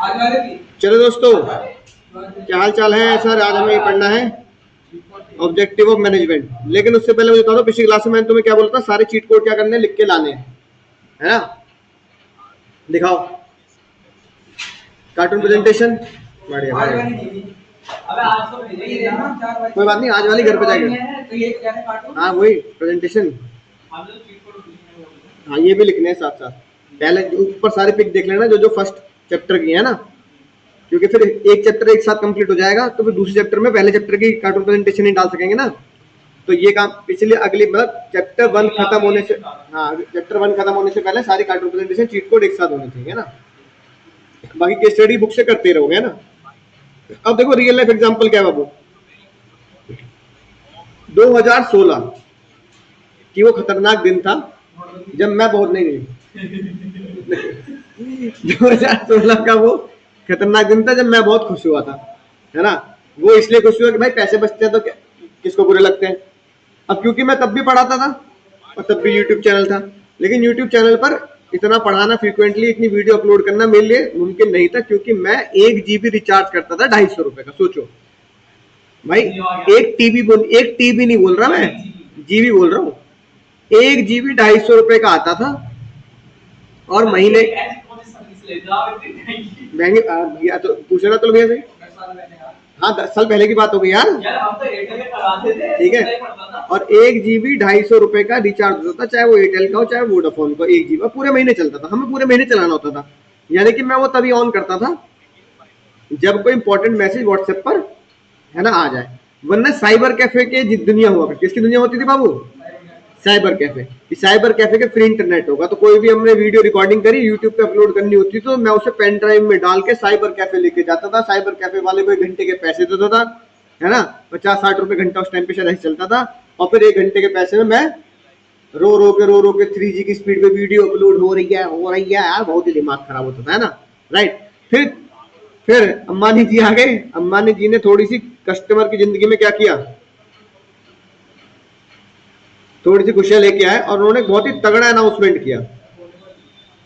चलो दोस्तों, क्या हाल चाल है सर? आज हमें पढ़ना है ऑब्जेक्टिव ऑफ मैनेजमेंट। लेकिन उससे पहले मुझे बता दो, पिछली क्लास में मैंने तुम्हें क्या बोला था? सारे चीट कोड क्या करने, लिख के लाने हैं, है ना? दिखाओ कार्टून प्रेजेंटेशन। बढ़िया बढ़िया, कोई बात नहीं, आज वाली घर पे जाएगा। हाँ वही प्रेजेंटेशन। हाँ ये भी लिखने हैं साथ साथ। पहले ऊपर सारे पिक देख लेना जो जो फर्स्ट चैप्टर की है ना, क्योंकि फिर एक चैप्टर एक साथ कंप्लीट हो जाएगा, तो फिर दूसरे चैप्टर में पहले चैप्टर की कार्टून प्रेजेंटेशन नहीं डाल सकेंगे ना। तो ये काम पिछले अगली मतलब चैप्टर 1 खत्म होने से, हाँ चैप्टर 1 खत्म होने से पहले सारी कार्टून प्रेजेंटेशन चीट कोड एक साथ होने चाहिए ना। बाकी केस स्टडी बुक से करते रहोगे ना। अब देखो रियल लाइफ एग्जांपल क्या है बाबू। 2016 कि वो खतरनाक दिन था जब मैं बहुत नहीं 2016 का वो खतरनाक दिन था जब मैं बहुत खुश हुआ था, है ना। वो इसलिए खुश हुआ कि भाई पैसे बचते हैं तो किसको बुरे लगते हैं। अब क्योंकि मैं तब भी पढ़ाता था और तब भी यूट्यूब चैनल था, लेकिन यूट्यूब चैनल पर इतना पढ़ाना फ्रीक्वेंटली, इतनी वीडियो अपलोड करना मेरे लिए मुमकिन नहीं था, क्योंकि मैं 1 GB रिचार्ज करता था 250 रुपए का। सोचो भाई, एक टीबी नहीं बोल रहा मैं, जीबी बोल रहा हूँ। 1 GB 250 रुपए का आता था और महीने महंगे तो पूछना तो भैया से। हाँ 10 साल पहले की बात हो गई यार, ठीक है। और 1 GB 250 रुपए का रिचार्ज होता था, चाहे वो एयरटेल का हो चाहे वोडाफोन का। 1 GB पूरे महीने चलता था, हमें पूरे महीने चलाना होता था। यानी कि मैं वो तभी ऑन करता था जब कोई इंपॉर्टेंट मैसेज व्हाट्सएप पर, है ना, आ जाए। वरना साइबर कैफे के दुनिया हुआ करती। किसकी दुनिया होती थी बाबू? Cyber cafe. साइबर कैफे के फ्री इंटरनेट होगा, तो कोई भी हमने वीडियो रिकॉर्डिंग करी यूट्यूब पे अपलोड करनी होती तो मैं उसे पेन ड्राइव में डाल के साइबर कैफे लेके जाता था। साइबर कैफे वाले को 1 घंटे के पैसे देता था, है ना, 50-60 रुपए घंटा उस टाइम पे शायद चलता था। और फिर 1 घंटे के पैसे में मैं रो रो के 3G की स्पीड पे वीडियो अपलोड हो रही है यार, बहुत ही दिमाग खराब होता था, है ना। राइट। फिर अंबानी जी आ गए। अंबानी जी ने थोड़ी सी कस्टमर की जिंदगी में क्या किया, थोड़ी सी खुशियां लेके आए और उन्होंने बहुत ही तगड़ा अनाउंसमेंट किया,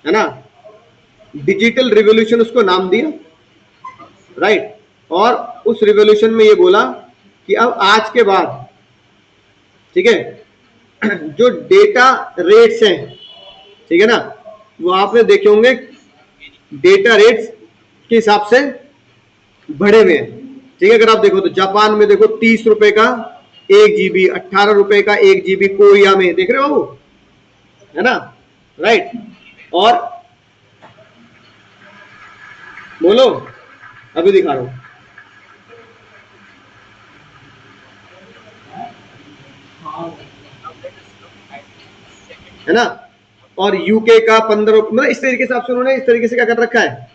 है ना। डिजिटल रिवॉल्यूशन उसको नाम दिया, राइट। और उस रिवॉल्यूशन में ये बोला कि अब आज के बाद, ठीक है, जो डेटा रेट्स हैं, ठीक है ना, वो आपने देखे होंगे डेटा रेट्स के हिसाब से बढ़े हुए हैं। ठीक है, अगर आप देखो तो जापान में देखो 30 रुपए का 1 GB, 18 रुपए का 1 GB कोरिया में, देख रहे हो, है ना, राइट। और बोलो, अभी दिखा रहा हूं, है ना। और यूके का 15, मतलब इस तरीके से आपसे उन्होंने इस तरीके से क्या कर रखा है,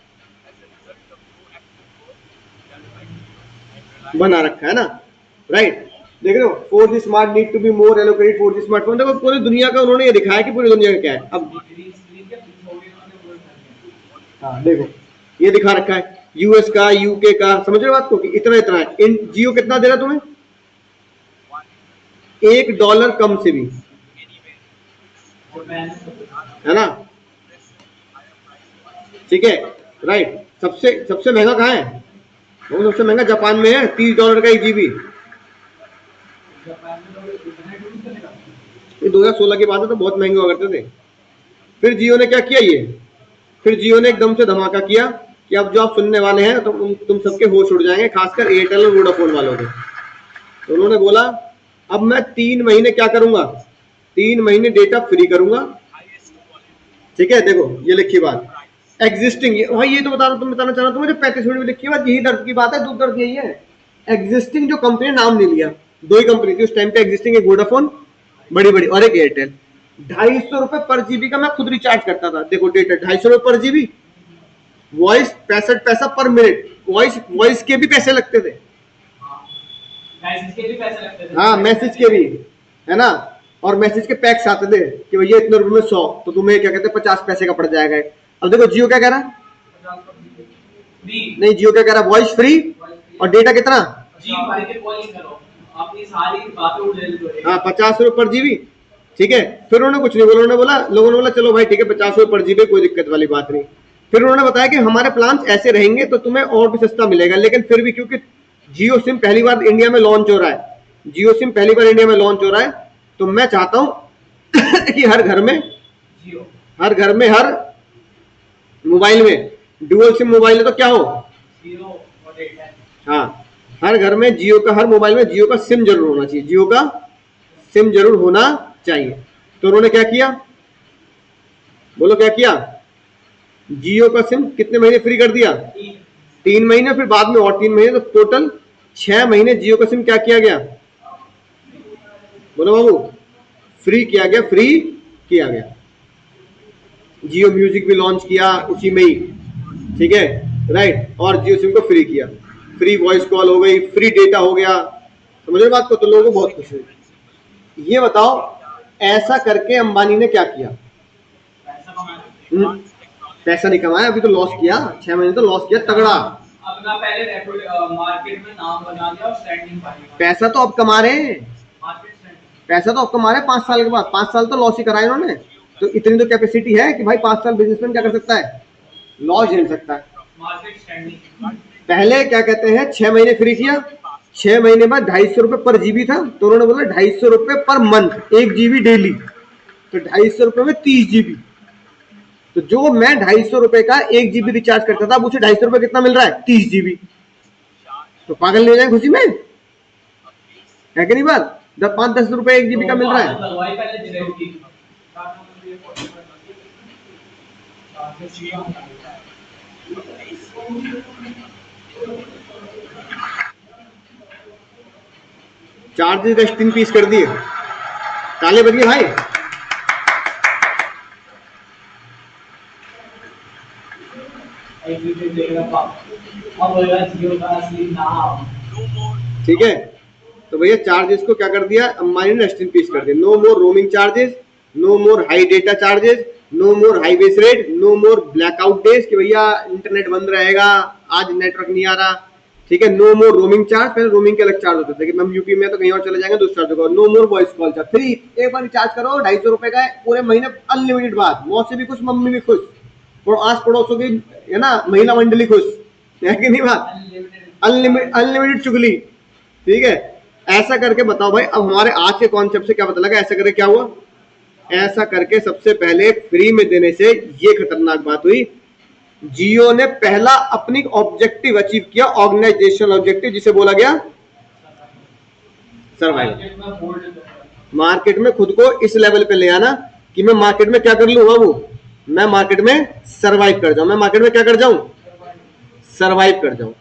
बना रखा है ना, राइट। देख रहे हो, 4G smart need to be more allocated 4G smartphone. देखो पूरी दुनिया का उन्होंने ये दिखाया कि पूरी दुनिया का क्या है। अब हाँ देखो ये दिखा रखा है यूएस का, यूके का, समझ रहे हो बात को, कि इतना इतना है। इन जियो कितना दे रहा तुम्हें? $1 कम से भी, है ना, ठीक है, राइट। सबसे सबसे महंगा कहाँ है? वो सबसे महंगा जापान में है, $30 का 1 GB। ये 2016 की बात है, तो बहुत महंगे हुआ करते थे। फिर जियो ने क्या किया, फिर जियो ने एकदम से धमाका किया कि अब जो आप सुनने वाले हैं तो तुम सबके होश उड़ जाएंगे, खासकर एयरटेल और वोडाफोन वालों के। तो उन्होंने बोला अब मैं 3 महीने क्या करूंगा, 3 महीने डेटा फ्री करूंगा। ठीक है, देखो ये लिखी बात एग्जिस्टिंग, भाई ये तो बताना चाह रहा हूँ, मुझे 35 मिनट में लिखी बात, यही दर्द की बात है, दूध दर्द यही है। एग्जिस्टिंग जो कंपनी, नाम नहीं लिया, 2 ही कंपनी थी उस टाइम पे एग्जिस्टिंग, एक वोडाफोन बड़ी बड़ी और एक एयरटेल। 250 रुपए पर जीबी का मैं खुद रिचार्ज करता था। देखो डेटा 250 रुपए पर जीबी, वॉइस 65 पैसा पर मिनट, वॉइस के भी पैसे लगते थे, हाँ मैसेज के भी, है ना। और मैसेज के पैक्स आते थे कि भैया इतने रुपए में 100, तो तुम्हें क्या कहते हैं 50 पैसे का पड़ जाएगा। अब देखो जियो क्या कह रहा है, नहीं जियो क्या कह रहा है, वॉइस फ्री और डेटा कितना, हाँ 50 रुपए पर जीबी। ठीक है, फिर उन्होंने कुछ नहीं बोला, उन्होंने बोला, लोगों ने बोला चलो भाई ठीक है 50 रुपए पर जीबी, कोई दिक्कत वाली बात नहीं। फिर उन्होंने बताया कि हमारे प्लान्स ऐसे रहेंगे तो तुम्हें और भी सस्ता मिलेगा, लेकिन फिर भी क्योंकि जियो सिम पहली बार इंडिया में लॉन्च हो रहा है, जियो सिम पहली बार इंडिया में लॉन्च हो रहा है, तो मैं चाहता हूं कि हर घर में हर मोबाइल में डुअल सिम मोबाइल है तो क्या हो, हाँ, हर घर में जियो का, हर मोबाइल में जियो का सिम जरूर होना चाहिए, जियो का सिम जरूर होना चाहिए। तो उन्होंने क्या किया, बोलो क्या किया, जियो का सिम कितने महीने फ्री कर दिया, 3 महीने, फिर बाद में और 3 महीने, तो टोटल 6 महीने जियो का सिम क्या किया गया, बोलो बाबू, फ्री किया गया, फ्री किया गया। जियो म्यूजिक भी लॉन्च किया उसी में ही, ठीक है, राइट, और जियो सिम को फ्री किया, फ्री वॉइस कॉल हो गई, फ्री डेटा हो गया, समझ रहे बात को, तो लोगों को बहुत खुशी हुई। ये बताओ ऐसा करके अंबानी ने क्या किया, पैसा नहीं कमाया, अभी तो लॉस किया, 6 महीने तो लॉस किया तगड़ा, अपना पहले मार्केट में नाम बना दिया और स्टैंडिंग पाई। पैसा तो अब कमा रहे हैं, पैसा तो अब कमा रहे हैं 5 साल के बाद, 5 साल तो लॉस ही कराए उन्होंने, तो इतनी तो कैपेसिटी है कि भाई 5 साल बिजनेसमैन क्या कर सकता है, लॉस झेल सकता है। पहले क्या कहते हैं 6 महीने फ्री किया, 6 महीने बाद 250 रुपए पर जीबी था, तो उन्होंने बोला 250 रुपए पर मंथ, 1 जीबी डेली, तो 250 रुपए में 30 जीबी, तो जो मैं 250 रुपए का 1 जीबी रिचार्ज करता था, अब उसे 250 रुपए कितना मिल रहा है, 30 जीबी, तो पागल नहीं हो जाए खुशी में, है कि नहीं बात, 5-10 रुपए 1 जीबी का मिल रहा है। चार्जेस का 3 पीस कर दिए, ताले बजिए भाई। ठीक है, तो भैया चार्जेस को क्या कर दिया अंबानी ने, 16 पीस कर दिया, no more roaming charges, no more high data charges, no more high base rate, no more blackout days कि भैया इंटरनेट बंद रहेगा, आज नेटवर्क नहीं आ रहा, ठीक है, नो मोर रोमिंग चार्ज, पहले रोमिंग के अलग चार्ज होते थे कि हम यूपी में तो कहीं और चले जाएंगे दूसरा चार्ज होगा, नो मोर वॉइस कॉल चार्ज, फ्री, एक बार रिचार्ज करो 250 रुपए का पूरे महीने, अनलिमिटेड बात, मौसी भी खुश, मम्मी भी खुश, और आस पड़ोसों की है ना महिला मंडली खुश, है कि नहीं बात, अनलिमिटेड चुगली, ठीक है। ऐसा करके बताओ भाई, अब हमारे आज के कॉन्सेप्ट से क्या पता लगा, ऐसा करके क्या हुआ, ऐसा करके सबसे पहले फ्री में देने से ये खतरनाक बात हुई, जियो ने पहला अपनी ऑब्जेक्टिव अचीव किया, ऑर्गेनाइजेशनल ऑब्जेक्टिव, जिसे बोला गया सर्वाइवल। मार्केट में खुद को इस लेवल पे ले आना कि मैं मार्केट में क्या कर लूं बाबू, मैं मार्केट में सर्वाइव कर जाऊं, मैं मार्केट में क्या कर जाऊं, सर्वाइव कर जाऊं,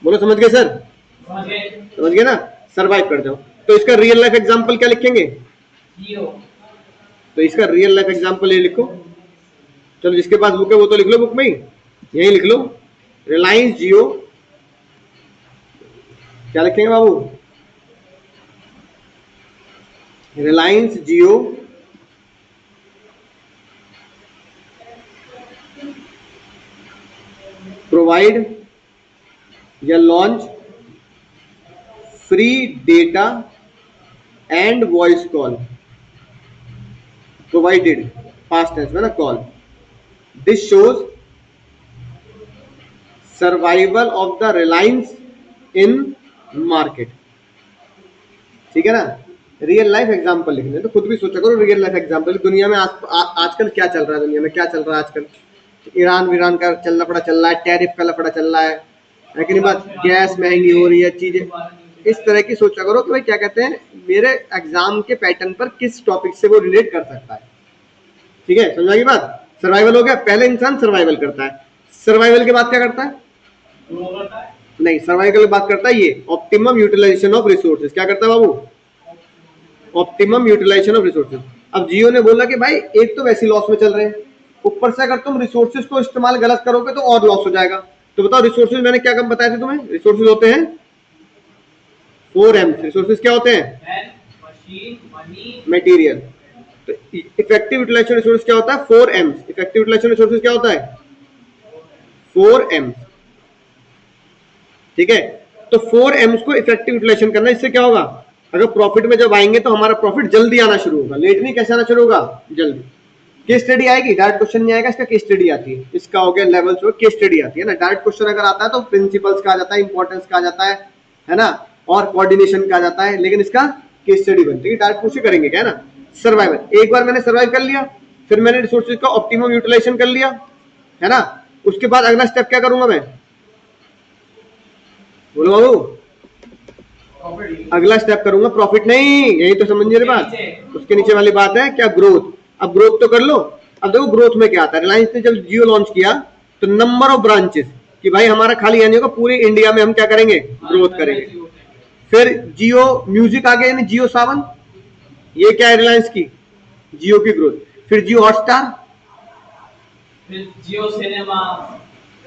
बोलो समझ गए सर, समझ गए ना, सर्वाइव कर जाऊं। तो इसका रियल लाइफ एग्जांपल क्या लिखेंगे, तो इसका रियल लाइफ एग्जांपल ये लिखो, चलो जिसके पास बुक है वो तो लिख लो बुक में ही, यही लिख लो, रिलायंस जियो, क्या लिखेंगे बाबू, रिलायंस जियो प्रोवाइड या launch free data and voice call, provided past tense में ना call, this shows survival of the Reliance in market, ठीक है ना। रियल लाइफ एग्जांपल लिखने, तो खुद भी सोचा करो रियल लाइफ एग्जांपल, दुनिया में आजकल क्या चल रहा है, दुनिया में क्या चल रहा है आजकल, ईरान वीरान का चल रहा है, टैरिफ का लफड़ा चल रहा है कि नहीं बात, गैस महंगी हो रही है, चीजें इस तरह की सोचा करो कि भाई क्या कहते हैं मेरे एग्जाम के पैटर्न पर किस टॉपिक से वो रिलेट कर सकता है, ठीक है, समझा की बात। सर्वाइवल हो गया, पहले इंसान सर्वाइवल करता है, सर्वाइवल के बाद क्या करता है, नहीं, सर्वाइवल की बात करता है ये ऑप्टिमम यूटिलाइजेशन ऑफ रिसोर्सेज, क्या करता है बाबू, ऑप्टिमम यूटिलाइजेशन ऑफ रिसोर्सेज। अब जियो ने बोला कि भाई एक तो वैसे लॉस में चल रहे हैं, ऊपर से अगर तुम रिसोर्सेज को इस्तेमाल गलत करोगे तो और लॉस हो जाएगा, तो बताओ रिसोर्सेज मैंने क्या कम बताए थे तुम्हें, रिसोर्सेज होते हैं 4M, रिसोर्सेज क्या होते हैं, मटेरियल, तो इफेक्टिव यूटिलाइजेशन रिसोर्सेज क्या होता है 4M, इफेक्टिव यूटिलाइजेशन रिसोर्सेज क्या होता है 4M, ठीक है। तो 4M को इफेक्टिव यूटिलाइजेशन करना, इससे क्या होगा, अगर प्रॉफिट में जब आएंगे तो हमारा प्रॉफिट जल्दी आना शुरू होगा, लेट नहीं, कैसे आना शुरू होगा, जल्दी, केस स्टडी आएगी, डायरेक्ट क्वेश्चन नहीं आएगा, इसका केस स्टडी आती है। इसका हो गया लेवल जो केस स्टडी आती है ना। डायरेक्ट क्वेश्चन अगर आता है तो प्रिंसिपल्स का आ जाता है, इंपॉर्टेंस का आ जाता है ना, और कोऑर्डिनेशन का आ जाता है, लेकिन इसका केस स्टडी बनती है। डायरेक्ट क्वेश्चन करेंगे क्या है ना। सर्वाइवल, एक बार मैंने सर्वाइव कर लिया, फिर मैंने रिसोर्सेज का ऑप्टिमम यूटिलाइजेशन कर लिया, है ना। उसके बाद अगला स्टेप क्या करूंगा मैं, बोलो बाबू। अगला स्टेप करूंगा प्रॉफिट, नहीं यही तो समझिए मेरी बात। उसके नीचे वाली बात है क्या, ग्रोथ। अब ग्रोथ तो कर लो। अब देखो ग्रोथ में क्या आता है, रिलायंस ने जब जियो लॉन्च किया तो नंबर ऑफ ब्रांचेस, कि भाई हमारा खाली नहीं होगा, पूरे इंडिया में हम क्या करेंगे, ग्रोथ करेंगे। फिर जियो म्यूजिक आ गया, यानी जियो सावन, ये क्या है रिलायंस की, जियो की ग्रोथ। फिर जियो हॉटस्टार,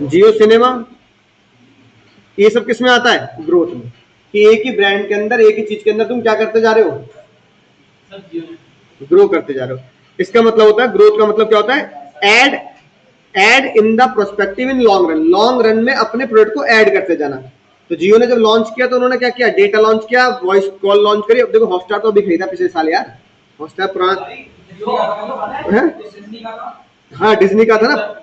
जियो सिनेमा, ये सब किसमें आता है, ग्रोथ में। कि एक ही ब्रांड के अंदर, एक ही चीज के अंदर तुम क्या करते जा रहे हो, ग्रो करते जा रहे हो। इसका मतलब होता है, ग्रोथ का मतलब क्या होता है, add in the prospective in long run, long run में अपने प्रोडक्ट को ऐड करते जाना। तो जियो ने जब लॉन्च किया तो उन्होंने क्या किया, डेटा लॉन्च किया, वॉइस कॉल लॉन्च करी। अब देखो हॉटस्टार तो अभी खरीदा पिछले साल यार, हॉटस्टार पुराना, हाँ डिज्नी का था ना।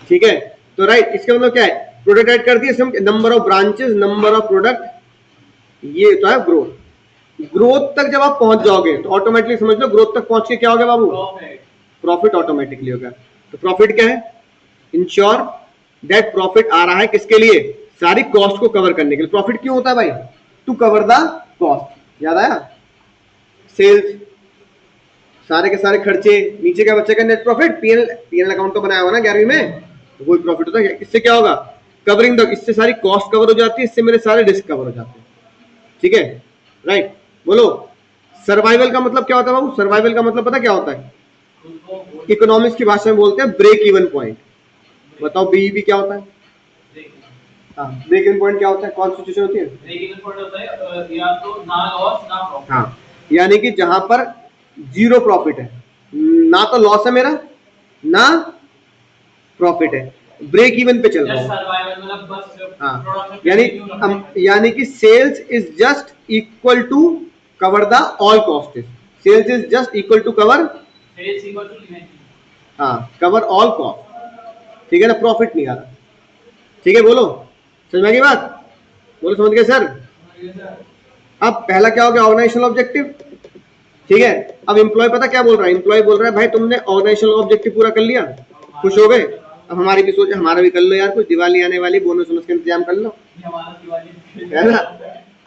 ठीक है, तो राइट, इसका मतलब क्या है, प्रोडक्ट ऐड कर दिए, number of branches, number of product, ये तो है ग्रोथ। ग्रोथ तक जब आप पहुंच जाओगे तो ऑटोमेटिकली समझ लो, ग्रोथ तक पहुंच के क्या हो गया बाबू, प्रॉफिट ऑटोमेटिकली होगा। तो प्रॉफिट क्या है, इंश्योर दैट प्रॉफिट आ रहा है किसके लिए, सारी कॉस्ट को कवर करने के लिए। प्रॉफिट क्यों होता है भाई, टू कवर द कॉस्ट, याद आया, सेल्स, सारे के सारे खर्चे, नीचे क्या बचेगा, नेट प्रॉफिट। पीएनएल अकाउंट तो बनाया हुआ ना 11वीं में, तो वही प्रॉफिट होता है। इससे क्या होगा, कवरिंग द, इससे सारी कॉस्ट कवर हो जाती है, इससे मेरे सारे रिस्क कवर हो जाते हैं। ठीक है, राइट, बोलो। सर्वाइवल का मतलब क्या होता है बाबू, सर्वाइवल का मतलब पता क्या होता है, इकोनॉमिक्स की भाषा में बोलते हैं ब्रेक इवन पॉइंट। बताओ बीईपी क्या होता है, हाँ ब्रेक इवन पॉइंट क्या होता है, कौन सी सिचुएशन होती है, ब्रेक इवन पॉइंट होता है या तो ना लॉस ना प्रॉफिट, हाँ यानी कि जहां पर जीरो प्रॉफिट है, ना तो लॉस है मेरा ना प्रॉफिट है, ब्रेक इवन पे चल रहा है। हाँ यानी कि sales is just equal to cover the all cost, sales is just equal to cover, हाँ कवर ऑल कॉस्ट, ठीक है ना, प्रॉफिट नहीं आ रहा। ठीक है, बोलो समझ में आ गई बात, बोलो समझ गए सर। अब पहला क्या हो गया, ऑर्गेनाइजेशनल ऑब्जेक्टिव, ठीक है। अब एम्प्लॉय पता क्या बोल रहा है, एम्प्लॉय बोल रहा है भाई तुमने ऑर्गेनाइजेशनल ऑब्जेक्टिव पूरा कर लिया, खुश हो गए, अब हमारी भी सोच, हमारा भी कर लो यार, कुछ दिवाली आने वाली, बोनस वोनस का इंतजाम कर लो, है ना,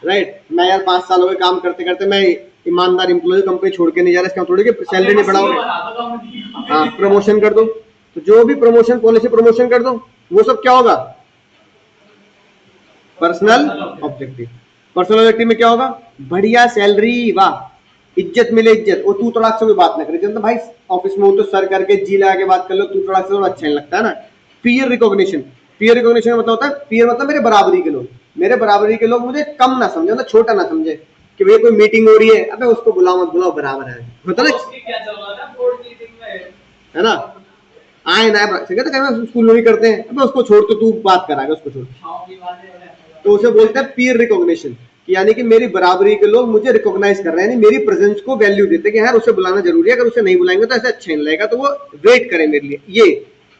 राइट। मैं यार 5 साल हो गए काम करते करते, मैं ईमानदार एम्प्लॉय, कंपनी छोड़ के नहीं जा रहा, इसका थोड़ी कि सैलरी नहीं बढ़ाओगे, हाँ प्रमोशन कर दो। तो जो भी प्रमोशन पॉलिसी, प्रमोशन कर दो, वो सब क्या होगा, पर्सनल ऑब्जेक्टिव। पर्सनल ऑब्जेक्टिव में क्या होगा, बढ़िया सैलरी, वाह, इज्जत मिले, इज्जत, और तू तड़ाक से भी बात ना करे, जब भाई ऑफिस में हो तो सर करके जी लगा के बात कर लो, तू तड़ाक से तो अच्छा नहीं लगता है ना। पीयर रिकॉग्निशन, पीयर रिकॉग्निशन का मतलब होता है, पीयर मतलब मेरे बराबरी के लोग, मेरे बराबरी के लोग मुझे कम ना समझे, मतलब छोटा ना समझे, कि भैया कोई मीटिंग हो रही है, अबे उसको बुलाओ मत बुलाओ, बराबर है, मतलब है ना, आए ना स्कूल में भी करते हैं, अबे उसको छोड़, तो तू बात कराएगा, उसको छोड़, तो उसे बोलते हैं पीयर रिकॉग्निशन, यानी कि मेरी बराबरी के लोग मुझे रिकॉग्नाइज कर रहे हैं, मेरी प्रेजेंस को वैल्यू देते हैं कि यार उसे बुलाना जरूरी है, अगर उसे नहीं बुलाएंगे तो ऐसे अच्छा नहीं लगेगा, तो वो वेट करें मेरे लिए, ये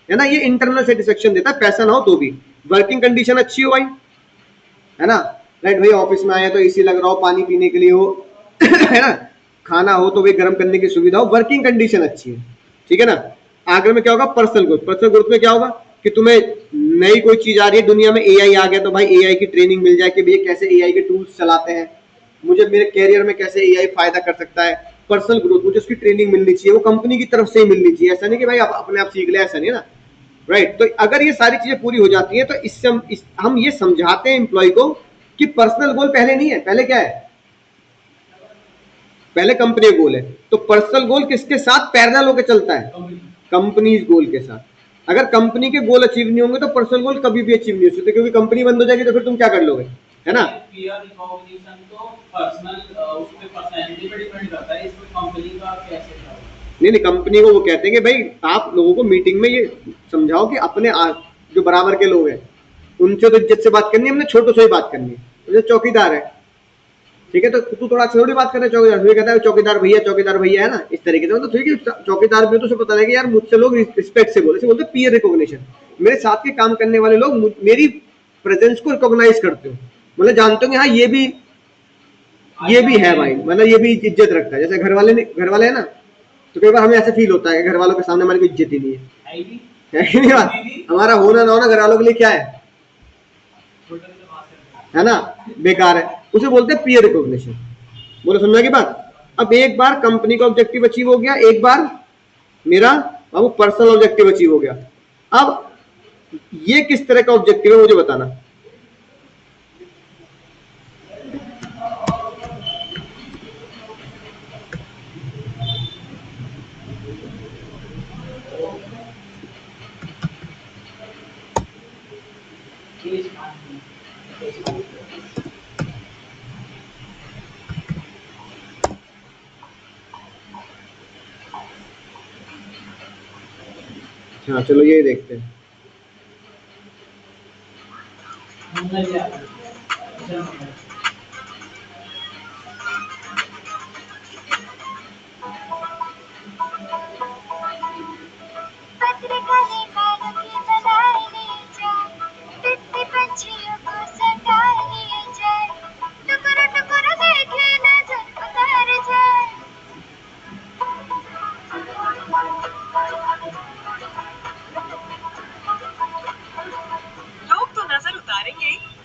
है ना, ये इंटरनल सेटिस्फेक्शन देता है, पैसा ना हो तो भी। वर्किंग कंडीशन अच्छी हो भाई, है ना, राइट, भाई ऑफिस में आए तो एसी लग रहा हो, पानी पीने के लिए हो, है ना, खाना हो तो भाई गर्म करने की सुविधा हो, वर्किंग कंडीशन अच्छी है, ठीक है ना। आगे में क्या होगा, पर्सनल ग्रोथ, पर्सनल ग्रोथ में क्या होगा कि तुम्हें नई कोई चीज आ रही है दुनिया में, एआई आ गया तो भाई एआई की ट्रेनिंग मिल जाए कि भैया कैसे एआई के टूल्स चलाते हैं, मुझे मेरे कैरियर में कैसे एआई फायदा कर सकता है, पर्सनल ग्रोथ, मुझे उसकी ट्रेनिंग मिलनी चाहिए, वो कंपनी की तरफ से ही मिलनी चाहिए, ऐसा नहीं कि भाई आप अपने आप सीख ले, ऐसा नहीं है ना, राइट। तो अगर ये सारी चीजें पूरी हो जाती है तो इससे हम ये समझाते हैं एम्प्लॉय को कि पर्सनल गोल पहले नहीं है, पहले क्या है, पहले कंपनी गोल है। तो पर्सनल गोल किसके साथ पैरेलल होकर चलता है, कंपनीज गोल के साथ। अगर कंपनी के गोल अचीव नहीं होंगे तो पर्सनल गोल कभी भी अचीव नहीं हो सकते, क्योंकि कंपनी बंद हो जाएगी तो फिर तुम क्या कर लोगे, है ना। नहीं नहीं, कंपनी को वो कहते हैं कि भाई आप लोगों को मीटिंग में ये समझाओ कि अपने जो बराबर के लोग हैं उनसे तो इज्जत से बात करनी है, हमने छोटों से ही बात करनी है। तो चौकीदार है, ठीक है, तो तू थोड़ा थोड़ी बात कर रहे चौकीदार, फिर कहता है चौकीदार भैया है ना, इस तरीके से। मतलब ठीक है, चौकीदार भी तो उसे पता लगे यार मुझसे लोग रिस्पेक्ट से बोलते पीयर रिकॉग्निशन, मेरे साथ के काम करने वाले लोग मेरी प्रेजेंस को रिकॉग्नाइज करते हो, मतलब जानते हो हाँ ये भी है भाई, मतलब ये भी इज्जत रखता है। जैसे घर वाले है ना, तो कई बार हमें ऐसे फील होता है कि घर वालों के सामने हमारी कोई इज्जत ही नहीं है। हमारा होना ना होना घर वालों के लिए क्या है ना, बेकार है। उसे बोलते हैं पीयर रिकॉग्निशन। बोलो समझा की बात। अब एक बार कंपनी का ऑब्जेक्टिव अचीव हो गया, एक बार मेरा वो पर्सनल ऑब्जेक्टिव अचीव हो गया। अब ये किस तरह का ऑब्जेक्टिव है मुझे बताना। हाँ चलो ये देखते हैं।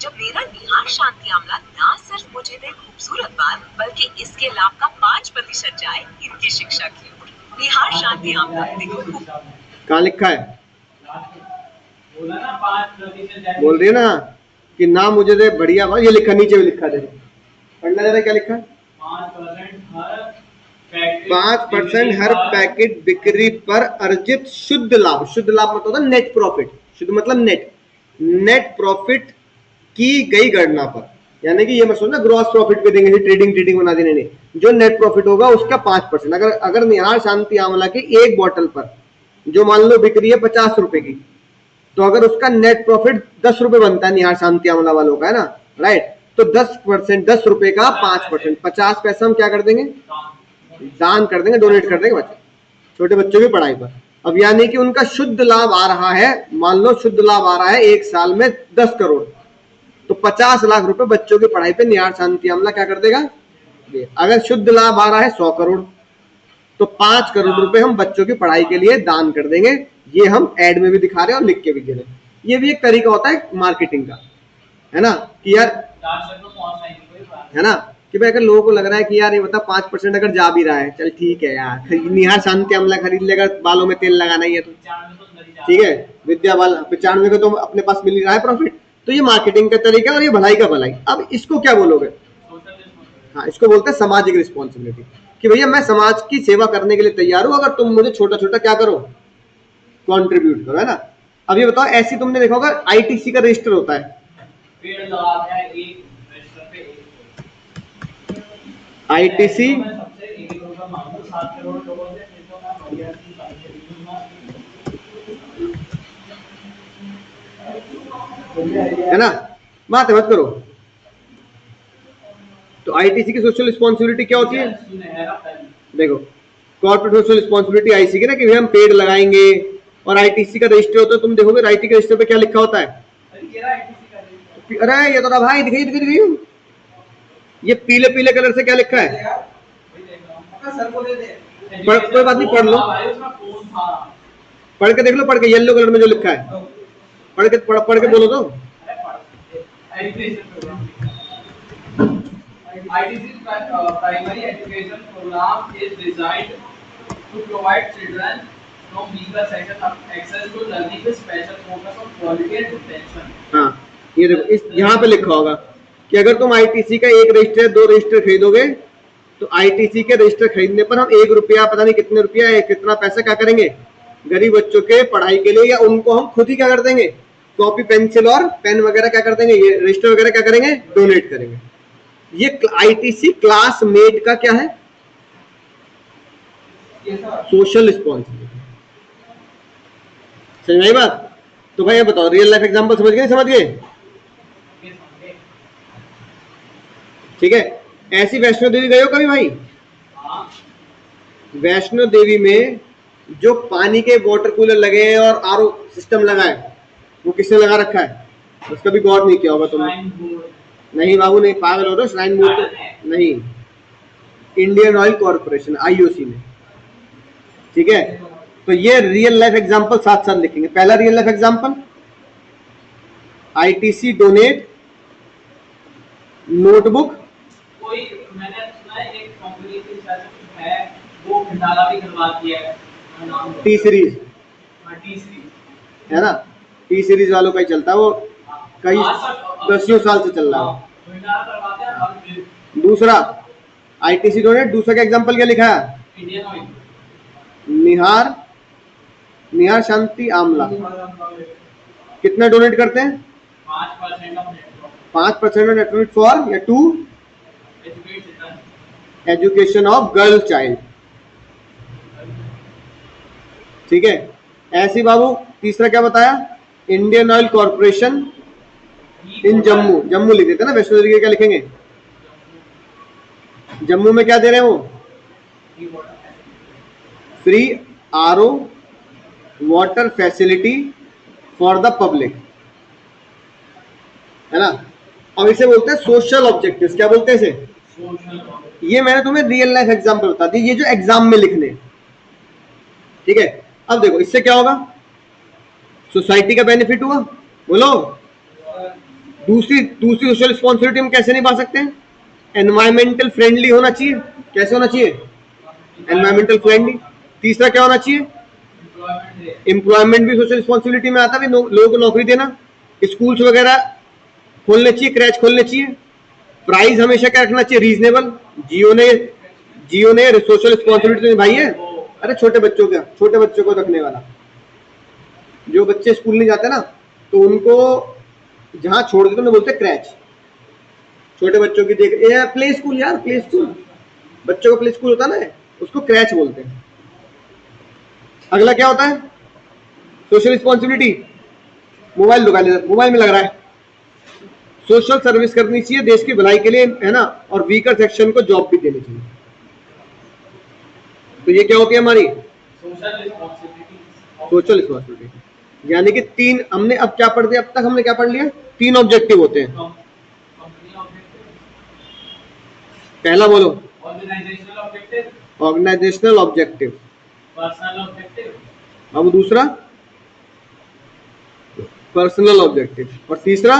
जब मेरा निहार शांति आमला ना सिर्फ मुझे दे खूबसूरत बात, बल्कि इसके लाभ का 5% जाए इनकी शिक्षा की ओर। निहार शांति आमला देखो कहाँ लिखा है, बोल रही है ना कि ना मुझे दे बढ़िया बात, ये लिखा नीचे भी लिखा दे, पढ़ना जरा क्या लिखा है। 5% हर पैकेट बिक्री पर अर्जित शुद्ध लाभ, शुद्ध लाभ मतलब होता है नेट प्रॉफिट, शुद्ध मतलब नेट प्रॉफिट की गई गणना पर, यानी कि ये मत सोचना ग्रॉस प्रॉफिट पे देंगे, ट्रेडिंग बना देने नहीं, जो नेट प्रॉफिट होगा उसका 5%। अगर निहार शांति आंवला की एक बोतल पर जो मान लो बिक्री है 50 रुपए की, तो अगर उसका नेट प्रॉफिट 10 रुपए बनता है निहार शांति आंवला वालों का, है ना, राइट, तो 10%, 10 रुपए का 5%, 50 पैसा हम क्या कर देंगे, दान कर देंगे, डोनेट कर देंगे बच्चे, छोटे बच्चों की पढ़ाई पर। अब यानी कि उनका शुद्ध लाभ आ रहा है, मान लो शुद्ध लाभ आ रहा है एक साल में 10 करोड़, तो 50 लाख रुपए बच्चों की पढ़ाई पे निहार शांति आंवला क्या कर देगा। अगर शुद्ध लाभ आ रहा है 100 करोड़, तो 5 करोड़ रुपए हम बच्चों की पढ़ाई के लिए दान कर देंगे। ये हम एड में भी दिखा रहे हैं और लिख के भी दे रहे हैं। ये भी एक तरीका होता है मार्केटिंग का, है ना, कि यार, है ना, कि भाई अगर लोगों को लग रहा है कि यार ये बता 5% अगर जा भी रहा है, चल ठीक है यार, निहार शांति आंवला खरीद लेगा, बालों में तेल लगाना ही है तो ठीक है, विद्या बाल 95 का तो अपने पास मिल रहा है प्रॉफिट। तो ये मार्केटिंग का तरीका और ये भलाई का भलाई। अब इसको क्या बोलोगे, हाँ इसको बोलते हैं सामाजिक रिस्पॉन्सिबिलिटी, कि भैया मैं समाज की सेवा करने के लिए तैयार हूं, अगर तुम मुझे छोटा छोटा क्या करो, कंट्रीब्यूट करो, है ना। अब ये बताओ, ऐसी तुमने देखा होगा आईटीसी का रजिस्टर होता है, आईटीसी है ना, बात मत करो। तो आईटीसी की सोशल रिस्पॉन्सिबिलिटी क्या होती है, देखो कॉर्पोरेट सोशल रिस्पॉन्सिबिलिटी आईसी की ना, कि हम पेड़ लगाएंगे, और आईटीसी का रजिस्टर होता है, तुम देखोगे आईटी के रजिस्टर पे क्या लिखा होता है, अरे ये तो भाई दिखाई, ये पीले पीले कलर से क्या लिखा है, कोई बात नहीं, पढ़ लो, पढ़ के देख लो, पढ़ के येलो कलर में जो लिखा है, पढ़ के बोलो तो। ITC primary education program is designed to provide children from weaker sections access to learning with special focus on quality and retention। हाँ ये देखो, इस यहाँ पे लिखा होगा कि अगर तुम आईटीसी का एक रजिस्टर 2 रजिस्टर खरीदोगे, तो आईटीसी के रजिस्टर खरीदने पर हम 1 रुपया, पता नहीं कितने रुपया, कितना पैसा क्या करेंगे, गरीब बच्चों के पढ़ाई के लिए, या उनको हम खुद ही क्या कर देंगे, कॉपी पेंसिल और पेन वगैरह क्या कर देंगे, ये रजिस्टर वगैरह क्या करेंगे, डोनेट करेंगे। ये आईटीसी क्लासमेट का क्या है, सोशल रिस्पॉन्सिबिलिटी। समझ में आई बात? तो भाई ये बताओ, रियल लाइफ एग्जांपल समझ गए नहीं समझ गए? ठीक है। ऐसी वैष्णो देवी गए हो कभी भाई? वैष्णो देवी में जो पानी के वाटर कूलर लगे हैं और आरओ सिस्टम लगा है, वो किसने लगा रखा है? उसका भी गौर नहीं किया होगा तुमने। नहीं बाबू नहीं, पागल हो रहे हो। श्राइन बोर्ड नहीं, इंडियन ऑयल कॉर्पोरेशन आईओसी में। ठीक है, तो ये रियल लाइफ एग्जांपल साथ साथ लिखेंगे। पहला real life example, ITC donate notebook. कोई मैंने सुना है एक कंपनी की शायद है वो खंडाला भी करवाती है, नाम टी सीरीज टी सीरीज है ना, टी सीरीज वालों का ही चलता है वो, कई दसियों साल से चल रहा है। खंडाला करवाते हैं और दूसरा आईटीसी डोनेट, दूसरा का एग्जांपल क्या लिखा है? इंडियन ऑयल निहार, निहार शांति आमला कितना डोनेट करते हैं? 5% of net 5% of net profit for या to education of girl child. ठीक है, ऐसी बाबू तीसरा क्या बताया? Indian Oil Corporation in Jammu, Jammu लिख देते ना, वैष्णो देवी क्या लिखेंगे? जम्मू में क्या दे रहे हैं वो? Free RO water facility for the public, है ना। अब इसे बोलते हैं सोशल ऑब्जेक्टिव्स। क्या बोलते हैं इसे? ये मैंने तुम्हें रियल लाइफ एग्जांपल बता दी, ये जो एग्जाम में लिखने। ठीक है, अब देखो इससे क्या होगा? सोसाइटी का बेनिफिट हुआ, बोलो। दूसरी सोशल रिस्पॉन्सिबिलिटी हम कैसे निभा सकते हैं? एनवायरमेंटल फ्रेंडली होना चाहिए। कैसे होना चाहिए? Environmental friendly. तीसरा क्या होना चाहिए? एम्प्लॉयमेंट भी सोशल रिस्पॉन्सिबिलिटी में आता है, लोगों को नौकरी देना। स्कूल्स वगैरह खोलने चाहिए, क्रैच खोलने चाहिए। प्राइस हमेशा क्या रखना चाहिए? रीजनेबल। जियो ने सोशल रिस्पॉन्सिबिलिटी निभाई है। अरे छोटे बच्चों को रखने वाला, जो बच्चे स्कूल नहीं जाते ना, तो उनको जहां छोड़ देते उन्हें बोलते क्रैच। छोटे बच्चों की देख, प्ले स्कूल यार, प्ले स्कूल, बच्चों का प्ले स्कूल होता है ना, उसको क्रैच बोलते हैं। अगला क्या होता है? Social responsibility. मोबाइल दुकान, मोबाइल में लग रहा है, सोशल सर्विस करनी चाहिए देश की भलाई के लिए, है ना, और वीकर सेक्शन को जॉब भी देनी चाहिए। तो ये क्या होती है हमारी सोशल रिस्पॉन्सिबिलिटी। यानी कि तीन हमने अब क्या पढ़ दिया? अब तक हमने क्या पढ़ लिया? 3 ऑब्जेक्टिव होते हैं। पहला बोलो, ऑर्गेनाइजेशनल ऑब्जेक्टिव। अब दूसरा पर्सनल ऑब्जेक्टिव, और तीसरा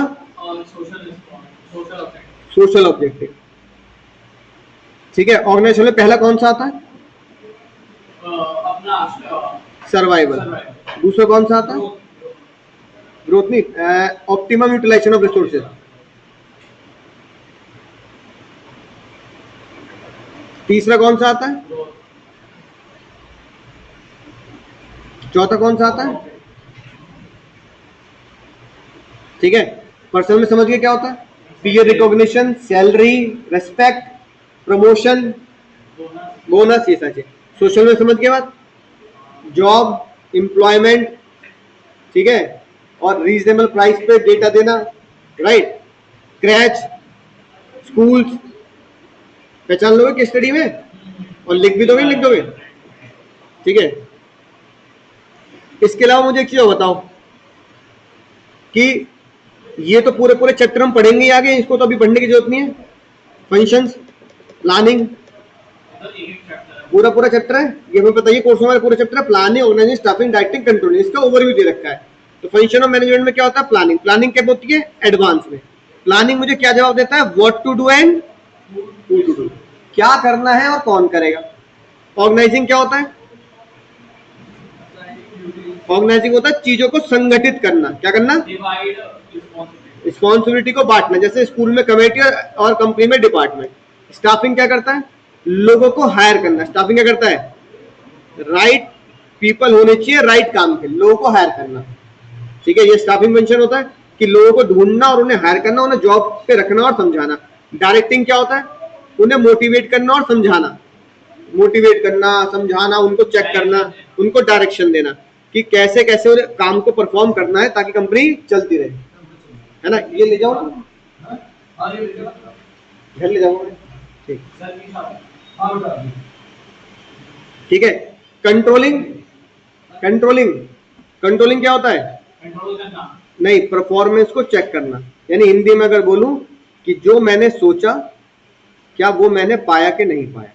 सोशल ऑब्जेक्टिव। ठीक है, ऑर्गेनाइजेशन में पहला कौन सा आता है? सर्वाइवल। दूसरा कौन सा आता है? ग्रोथ नहीं, ऑप्टिमम यूटिलाइजेशन ऑफ रिसोर्सेज। तीसरा कौन सा आता है? चौथा कौन सा आता है? ठीक है, पर्सनल में समझ गए क्या होता है? Peer recognition, salary, respect, promotion, bonus, ये सारे। सोशल में समझ गए बात? जॉब, एम्प्लॉयमेंट, ठीक है, और रीजनेबल प्राइस पे डेटा देना, राइट। क्रैच, स्कूल्स, पहचान लोगे किस स्टडी में, और लिख भी दोगे, लिख दोगे। ठीक है, इसके अलावा मुझे एक चीज बताओ कि ये तो पूरे चैप्टर हम पढ़ेंगे आगे, इसको तो अभी पढ़ने की जरूरत नहीं है। फंक्शंस, प्लानिंग, पूरा चैप्टर है ये, हमें बताइए कोर्स में पूरा चैप्टर है। Planning, organising, staffing, directing, controlling, इसका ओवरव्यू दे रखा है। तो फंक्शन ऑफ मैनेजमेंट में क्या होता है? प्लानिंग। प्लानिंग क्या होती है? एडवांस में। प्लानिंग मुझे क्या जवाब देता है? What to do and who to do, क्या करना है और कौन करेगा। ऑर्गेनाइजिंग क्या होता है? ऑर्गेनाइजिंग होता है चीजों को संगठित करना। क्या करना? रिस्पॉन्सिबिलिटी को बांटना, जैसे स्कूल में कमेटी और कंपनी में डिपार्टमेंट। स्टाफिंग क्या करता है? लोगों को हायर करना। स्टाफिंग क्या करता है? राइट पीपल होने चाहिए राइट काम के, लोगों को हायर करना। ठीक है, ये स्टाफिंग फंक्शन होता है कि लोगों को ढूंढना और उन्हें हायर करना, उन्हें जॉब पे रखना और समझाना। डायरेक्टिंग क्या होता है? उन्हें मोटिवेट करना और समझाना। मोटिवेट करना, समझाना, उनको चेक करना, उनको डायरेक्शन देना कि कैसे कैसे उन्हें काम को परफॉर्म करना है ताकि कंपनी चलती रहे, है ना। ये ले जाओ ना, घर ले जाओ। ठीक, ठीक है। कंट्रोलिंग, कंट्रोलिंग, कंट्रोलिंग क्या होता है? कंट्रोल करना नहीं, परफॉर्मेंस को चेक करना। यानी हिंदी में अगर बोलूं कि जो मैंने सोचा क्या वो मैंने पाया कि नहीं पाया।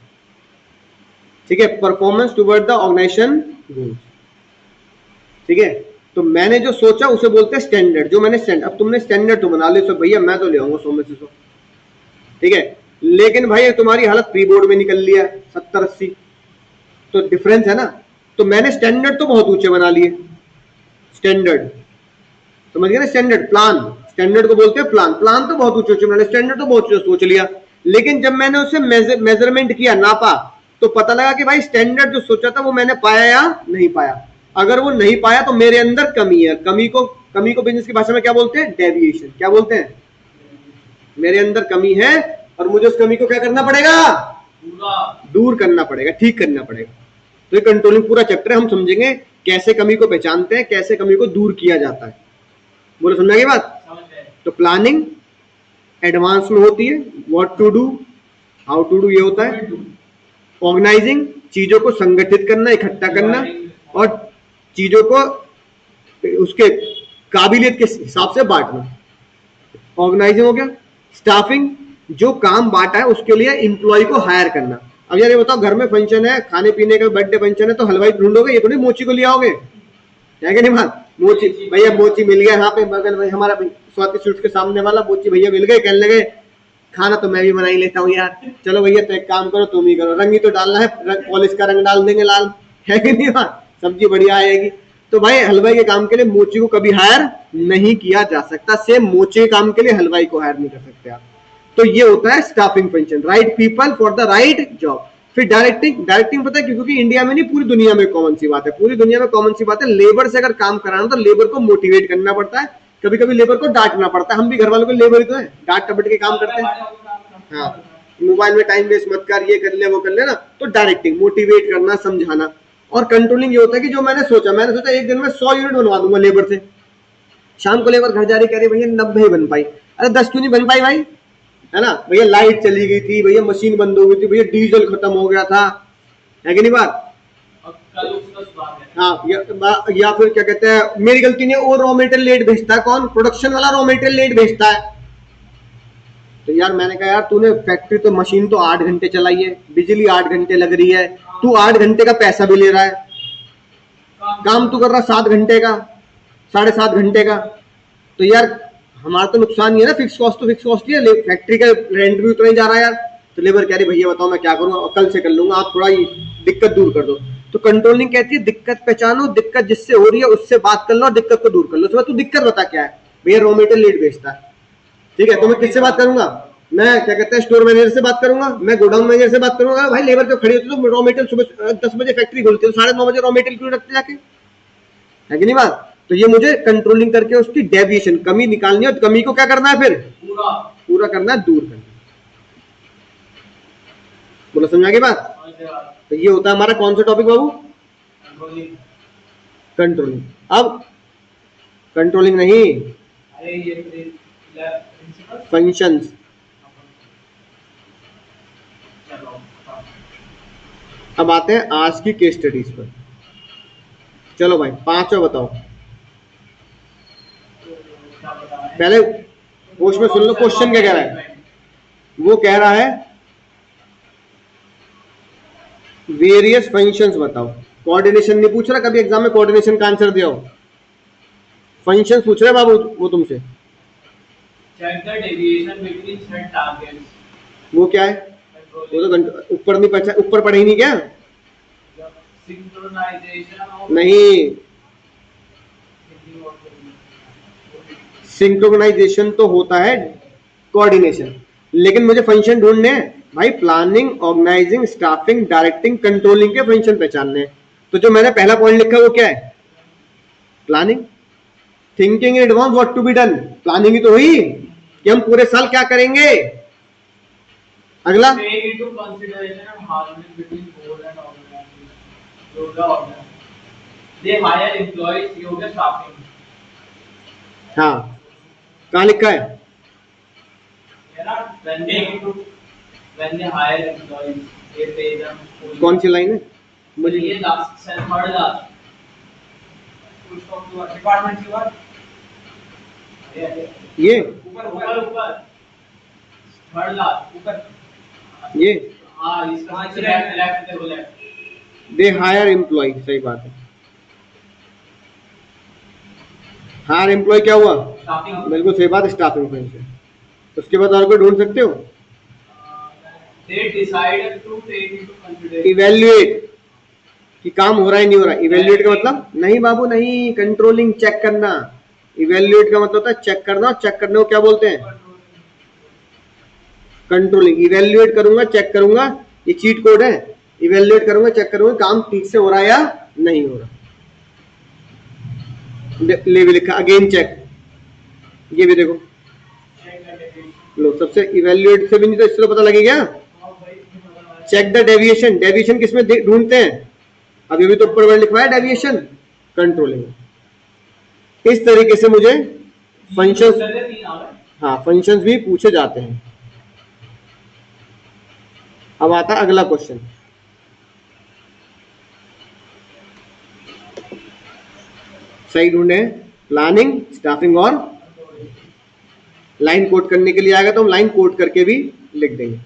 ठीक है, performance toward the organisation goals. ठीक है, तो मैंने जो सोचा उसे बोलते हैं स्टैंडर्ड। जो मैंने स्टैंडर्ड, अब तुमने स्टैंडर्ड तो बना ले, भैया मैं तो ले आऊंगा 100 में से 100, ठीक है, लेकिन भाई तुम्हारी हालत प्री बोर्ड में निकल लिया 70-80, तो डिफरेंस है ना। तो मैंने स्टैंडर्ड तो बहुत ऊंचे बना लिए, स्टैंडर्ड समझ गए ना। स्टैंडर्ड, प्लान, स्टैंडर्ड को बोलते हैं प्लान। प्लान तो बहुत ऊंचे ऊंचे मैंने, स्टैंडर्ड तो बहुत सोच लिया, लेकिन जब मैंने उसे मेजरमेंट किया, नापा, तो पता लगा कि भाई स्टैंडर्ड जो सोचा था वो मैंने पाया या नहीं पाया। अगर वो नहीं पाया तो मेरे अंदर कमी है। कमी को बिजनेस की भाषा में क्या बोलते हैं? डेविएशन। क्या बोलते हैं? मेरे अंदर कमी है और मुझे उस कमी को क्या करना पड़ेगा? दूर करना पड़ेगा, ठीक करना पड़ेगा। तो ये कंट्रोलिंग पूरा चैप्टर हम समझेंगे कैसे कमी को पहचानते हैं, कैसे कमी को दूर किया जाता है। बोलो, समझा ये बात? तो प्लानिंग एडवांस में होती है, what to do, how to do ये होता है। ऑर्गेनाइजिंग, चीजों को संगठित करना, इकट्ठा करना और चीजों को उसके काबिलियत के हिसाब से बांटना, ऑर्गेनाइजिंग हो गया। स्टाफिंग, जो काम बांटा है उसके लिए एम्प्लॉय को हायर करना। अब यार ये बताओ, घर में फंक्शन है, खाने पीने का बर्थडे फंक्शन है, तो हलवाई ढूंढोगे, ये तो नहीं मोची को ले आओगे, है कि नहीं बात? मोची भैया, मोची मिल गया यहाँ पे बगल में हमारा स्वाति स्वीट्स के सामने वाला मोची भैया मिल गए, कहने लगे खाना तो मैं भी बना ही लेता हूँ यार, चलो भैया तो एक काम करो तुम ही करो, रंग ही तो डालना है, पॉलिश का रंग डाल देंगे लाल, है कि नहीं बात? सब्जी बढ़िया आएगी। तो भाई हलवाई के काम के लिए मोची को कभी हायर नहीं किया जा सकता, सेम मोची के काम के लिए हलवाई को हायर नहीं कर सकते आप। तो ये होता है staffing function, right people for the right job. फिर डायरेक्टिंग, डायरेक्टिंग पता है क्योंकि इंडिया में नहीं पूरी दुनिया में कॉमन सी बात है, पूरी दुनिया में कॉमन सी बात है, लेबर से अगर काम कराना तो लेबर को मोटिवेट करना पड़ता है, कभी कभी लेबर को डांटना पड़ता है। हम भी घर वालों को लेबर ही तो है, डांट टपट के काम करते हैं। हाँ, मोबाइल में टाइम वेस्ट मत कर, ये कर ले वो कर ले ना। तो डायरेक्टिंग, मोटिवेट करना, समझाना। और कंट्रोलिंग ये होता है कि जो मैंने सोचा एक दिन में 100 यूनिट बनवा दूंगा लेबर से, शाम को लेबर घर जा रही, कह रही भैया 90 ही बन पाई। अरे 10 क्यों नहीं बन पाई भाई, है ना भैया? लाइट चली गई थी भैया, मशीन बंद हो गई थी भैया, डीजल खत्म हो गया था, है कि नहीं बात? हाँ, या फिर क्या कहते हैं, मेरी गलती नहीं, और रॉ मटेरियल लेट भेजता है कौन? प्रोडक्शन वाला रॉ मटेरियल लेट भेजता है। तो यार मैंने कहा यार तूने फैक्ट्री तो मशीन तो 8 घंटे चलाई है, बिजली 8 घंटे लग रही है, तू 8 घंटे का पैसा भी ले रहा है, काम तू कर रहा 7 घंटे का, 7.5 घंटे का, तो यार हमारा तो नुकसान ही है ना। फिक्स कॉस्ट तो फिक्स कॉस्ट ही है, फैक्ट्री का रेंट भी उतना ही जा रहा है यार। तो लेबर कह रही भैया बताओ मैं क्या करूँ, कल से कर लूंगा, आप थोड़ा दिक्कत दूर कर दो। तो कंट्रोलिंग कहती है दिक्कत पहचानो, दिक्कत जिससे हो रही है उससे बात कर लो और दिक्कत को दूर कर लो। तू दिक्कत बता क्या है? भैया रॉ मटेरियल लेट बेचता है, ठीक है, तो मैं किससे बात करूंगा? मैं क्या कहते हैं स्टोर मैनेजर से बात करूंगा, मैं गोडाउन मैनेजर से बात करूंगा। भाई लेबर जो खड़ी होती है तो रॉ मटेरियल सुबह 10 बजे फैक्ट्री खुलती है, तो 9:30 बजे रॉ मटेरियल क्यों रखते जाके, है कि नहीं बात? तो ये मुझे कंट्रोलिंग करके उसकी डेविएशन, कमी निकालनी है, और कमी को क्या करना है फिर? पूरा करना है, दूर करना है। बोलो, समझा के बात? तो ये होता है हमारा कौन सा टॉपिक बाबू? कंट्रोलिंग। अब कंट्रोलिंग नहीं, फंक्शंस। अब आते हैं आज की केस स्टडीज पर। चलो भाई 5 बताओ। पहले होश में सुन लो, क्वेश्चन क्या कह रहा है? वो कह रहा है वेरियस फंक्शंस बताओ। कोऑर्डिनेशन नहीं पूछ रहा, कभी एग्जाम में कोऑर्डिनेशन का आंसर दिया हो। फंक्शंस पूछ रहे बाबू वो तुमसे। Check the deviation between set targets. वो क्या है? वो तो ऊपर नहीं पढ़ा, ऊपर पढ़े ही नहीं क्या? सिंक्रोनाइजेशन नहीं, सिंक्रोनाइजेशन तो होता है कोऑर्डिनेशन, लेकिन मुझे फंक्शन ढूंढने हैं भाई। Planning, organising, staffing, directing, controlling के फंक्शन पहचानने हैं। तो जो मैंने पहला पॉइंट लिखा है वो क्या है? Planning. Thinking in advance what to be done, planning ही तो हुई कि हम पूरे साल क्या करेंगे। अगला, योगा हो गया, they hire employees, yoga staffing, हाँ, कहाँ लिखा है? है ना, when they hire employees, they pay them full. कौन सी लाइन है? मुझे ये लास्ट से थर्ड लास्ट, फुल स्टॉप के बाद डिपार्टमेंट के बाद ये ऊपर ऊपर ऊपर थर्ड लास्ट ऊपर, ये हाँ इसका लेफ्ट लेफ्ट देखो लेफ्ट, दे हायर एम्प्लॉय, सही बात है। हायर एम्प्लॉय क्या हुआ? स्टाफिंग, बिल्कुल सही बात, स्टाफिंग फंक्शन। उसके बाद और कोई ढूंढ सकते हो? they decided to take into consideration, evaluate, कि काम हो रहा है नहीं हो रहा। इवेल्युएट का मतलब नहीं बाबू नहीं, कंट्रोलिंग, चेक करना। इवेल्युएट का मतलब होता है चेक करना, और चेक करने को क्या बोलते हैं? कंट्रोलिंग। इवेल्युएट करूंगा, चेक करूंगा, ये चीट कोड है। इवेल्युएट करूंगा, चेक करूंगा काम ठीक से हो रहा है या नहीं हो रहा। लेवल लिखा, अगेन चेक, ये भी देखो लो, सबसे इवेल्युएट से भी नहीं तो इससे तो पता लगेगा। चेक द डेविएशन, डेविएशन किसमें ढूंढते हैं? अभी भी तो ऊपर वर्ड लिखवा है डेविएशन, कंट्रोलिंग। इस तरीके से मुझे फंक्शंस, हाँ फंक्शंस भी पूछे जाते हैं। अब आता है अगला क्वेश्चन। सही ढूंढे, प्लानिंग, स्टाफिंग और लाइन कोड करने के लिए आएगा तो हम लाइन कोड करके भी लिख देंगे।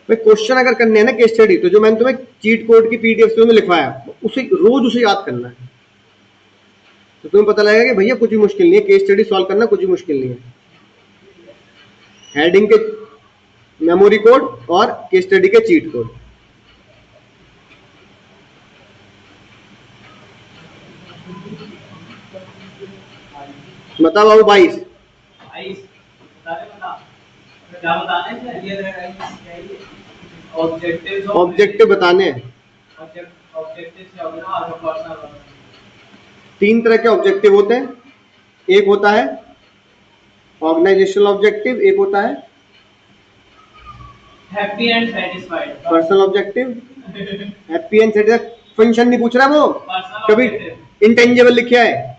भाई क्वेश्चन अगर करने हैं ना केस स्टडी, तो जो मैंने तुम्हें चीट कोड की पीडीएफ में लिखवाया उसे रोज उसे याद करना है, तो तुम्हें पता लगेगा कि भैया कुछ भी मुश्किल नहीं है, केस स्टडी सॉल्व करना कुछ भी मुश्किल नहीं है। हेडिंग के मेमोरी कोड और केस स्टडी के चीट कोड। बताओ बाबू 22 क्या बताने हैं? ऑब्जेक्टिव बताने हैं। ऑब्जेक्टिव से होगा और पर्सनल। 3 तरह के ऑब्जेक्टिव होते हैं, एक होता है ऑर्गेनाइजेशनल ऑब्जेक्टिव, एक होता है happy and satisfied, personal objective. Happy and satisfied function नहीं पूछ रहा वो, कभी इंटेंजिबल लिखा है।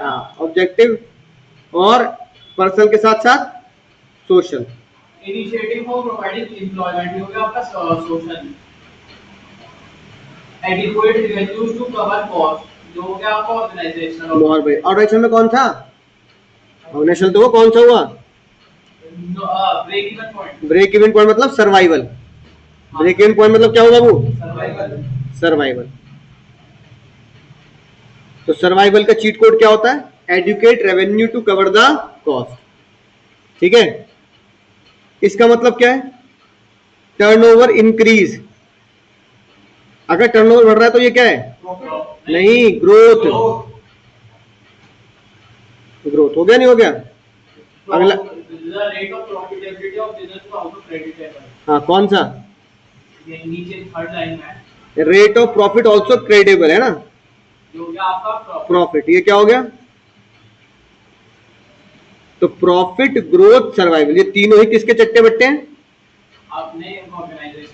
हाँ ऑब्जेक्टिव, और पर्सनल के साथ साथ social. Initiative for providing employment हो गया आपका social. Adequate revenues to cover cost जो हो गया आपका ऑर्गेनाइजेशनल। और भाई ऑर्गेनाइजेशन में कौन था? ऑर्गेनाइजेशन तो वो कौन सा हुआ? Break even point. Break even point मतलब सर्वाइवल। ब्रेक इवन पॉइंट मतलब क्या होगा वो? सर्वाइवल। सर्वाइवल। तो सर्वाइवल का चीट कोड क्या होता है? Adequate revenue to cover the cost. ठीक है, इसका मतलब क्या है? Turnover increase. अगर टर्नओवर बढ़ रहा है तो ये क्या है? नहीं, ग्रोथ। ग्रोथ हो गया नहीं हो गया? अगला rate of profitability of business को आउट ऑफ क्रेडिटेबल। हाँ कौन सा? ये नीचे थर्ड लाइन में rate of profit also creditable है ना, जो क्या आपका प्रॉफिट। ये क्या हो गया? तो प्रॉफिट, ग्रोथ, सर्वाइवल, ये तीनों ही किसके चट्टे बट्टे हैं? आपने